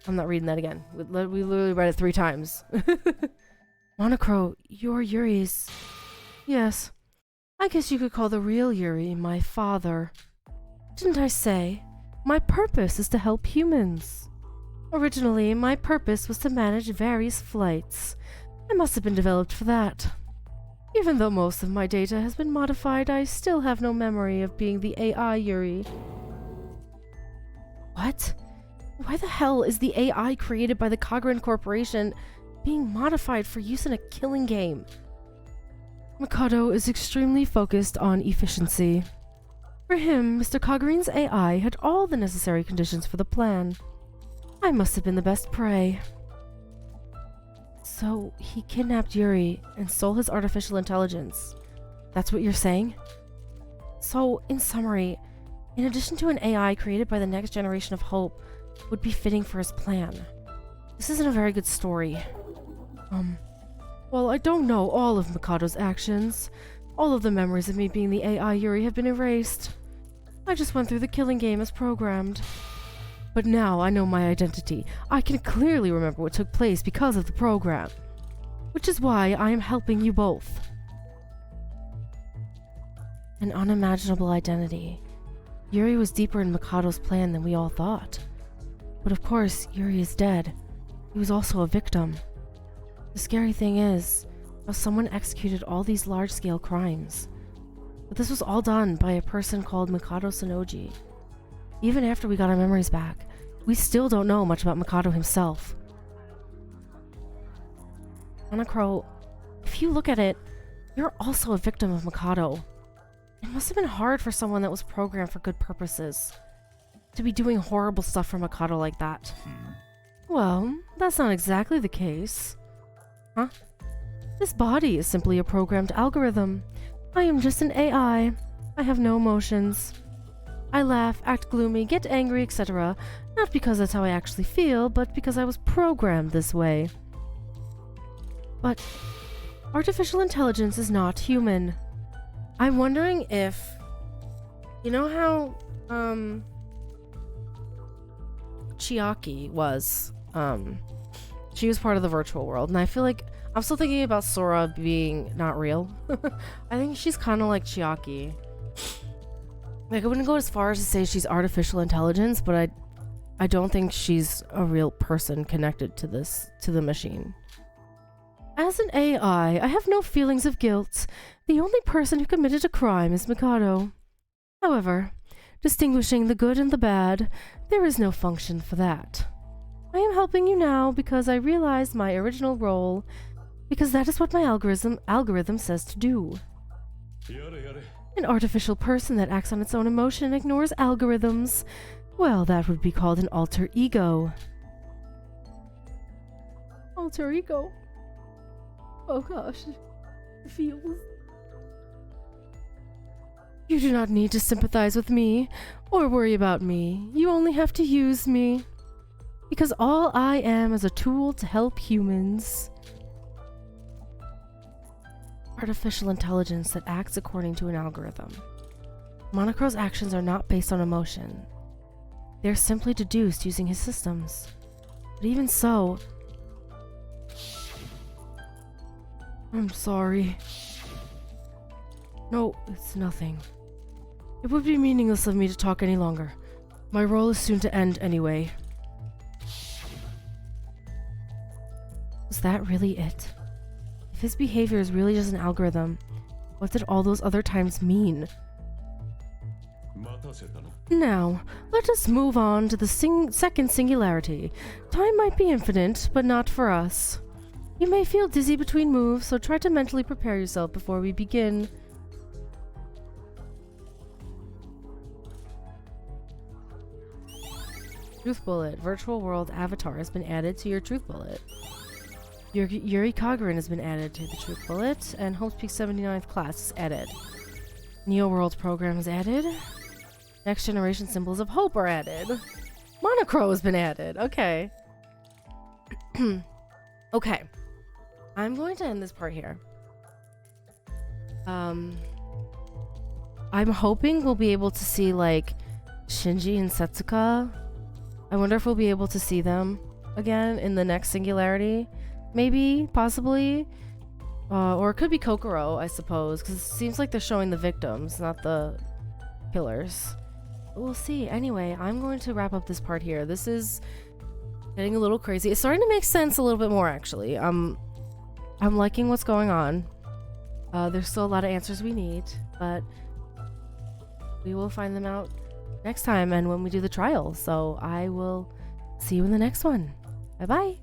B: I'm not reading that again. We literally read it 3 times. Monocrow, you're Yuri's... Yes. I guess you could call the real Yuri my father. Didn't I say? My purpose is to help humans. Originally, my purpose was to manage various flights. I must have been developed for that. Even though most of my data has been modified, I still have no memory of being the AI Yuri. What? Why the hell is the AI created by the Kagura Corporation being modified for use in a killing game? Mikado is extremely focused on efficiency. For him, Mr. Kagura's AI had all the necessary conditions for the plan. I must have been the best prey. So, he kidnapped Yuri and stole his artificial intelligence. That's what you're saying? So, in summary, in addition to an AI created by the next generation of Hope would be fitting for his plan. This isn't a very good story. Well, I don't know all of Mikado's actions. All of the memories of me being the AI Yuri have been erased. I just went through the killing game as programmed. But now I know my identity. I can clearly remember what took place because of the program. Which is why I am helping you both. An unimaginable identity. Yuri was deeper in Mikado's plan than we all thought. But of course, Yuri is dead. He was also a victim. The scary thing is, how someone executed all these large-scale crimes. But this was all done by a person called Mikado Sonoji. Even after we got our memories back, we still don't know much about Mikado himself. Monocrow, if you look at it, you're also a victim of Mikado. It must have been hard for someone that was programmed for good purposes to be doing horrible stuff for Mikado like that. Well, that's not exactly the case. Huh? This body is simply a programmed algorithm. I am just an AI. I have no emotions. I laugh, act gloomy, get angry, etc. Not because that's how I actually feel, but because I was programmed this way. But artificial intelligence is not human. I'm wondering if... You know how, Chiaki was, she was part of the virtual world, and I feel like I'm still thinking about Sora being not real. I think she's kind of like Chiaki. Like, I wouldn't go as far as to say she's artificial intelligence, but I don't think she's a real person connected to the machine. As an AI, I have no feelings of guilt. The only person who committed a crime is Mikado. However, distinguishing the good and the bad, there is no function for that. I am helping you now because I realized my original role, because that is what my algorithm says to do. An artificial person that acts on its own emotion and ignores algorithms, well, that would be called an alter ego. Alter ego? Oh gosh, it feels... You do not need to sympathize with me, or worry about me. You only have to use me. Because all I am is a tool to help humans. Artificial intelligence that acts according to an algorithm. Monocrow's actions are not based on emotion. They are simply deduced using his systems. But even so... I'm sorry. No, it's nothing. It would be meaningless of me to talk any longer. My role is soon to end anyway. Was that really it? If his behavior is really just an algorithm, what did all those other times mean? Now, let us move on to the second singularity. Time might be infinite, but not for us. You may feel dizzy between moves, so try to mentally prepare yourself before we begin. Truth Bullet. Virtual World Avatar has been added to your Truth Bullet. Yuri Kagura has been added to the Truth Bullet, and Hope's Peak 79th class is added. Neo World program is added. Next Generation Symbols of Hope are added. Monocrow has been added. Okay. Okay. I'm going to end this part here. I'm hoping we'll be able to see, like, Shinji and Setsuka. I wonder if we'll be able to see them again in the next singularity. Maybe, possibly. Or it could be Kokoro, I suppose, because it seems like they're showing the victims, not the killers. But we'll see. Anyway, I'm going to wrap up this part here. This is getting a little crazy. It's starting to make sense a little bit more, actually. I'm liking what's going on. There's still a lot of answers we need, but we will find them out next time and when we do the trial. So I will see you in the next one. Bye-bye.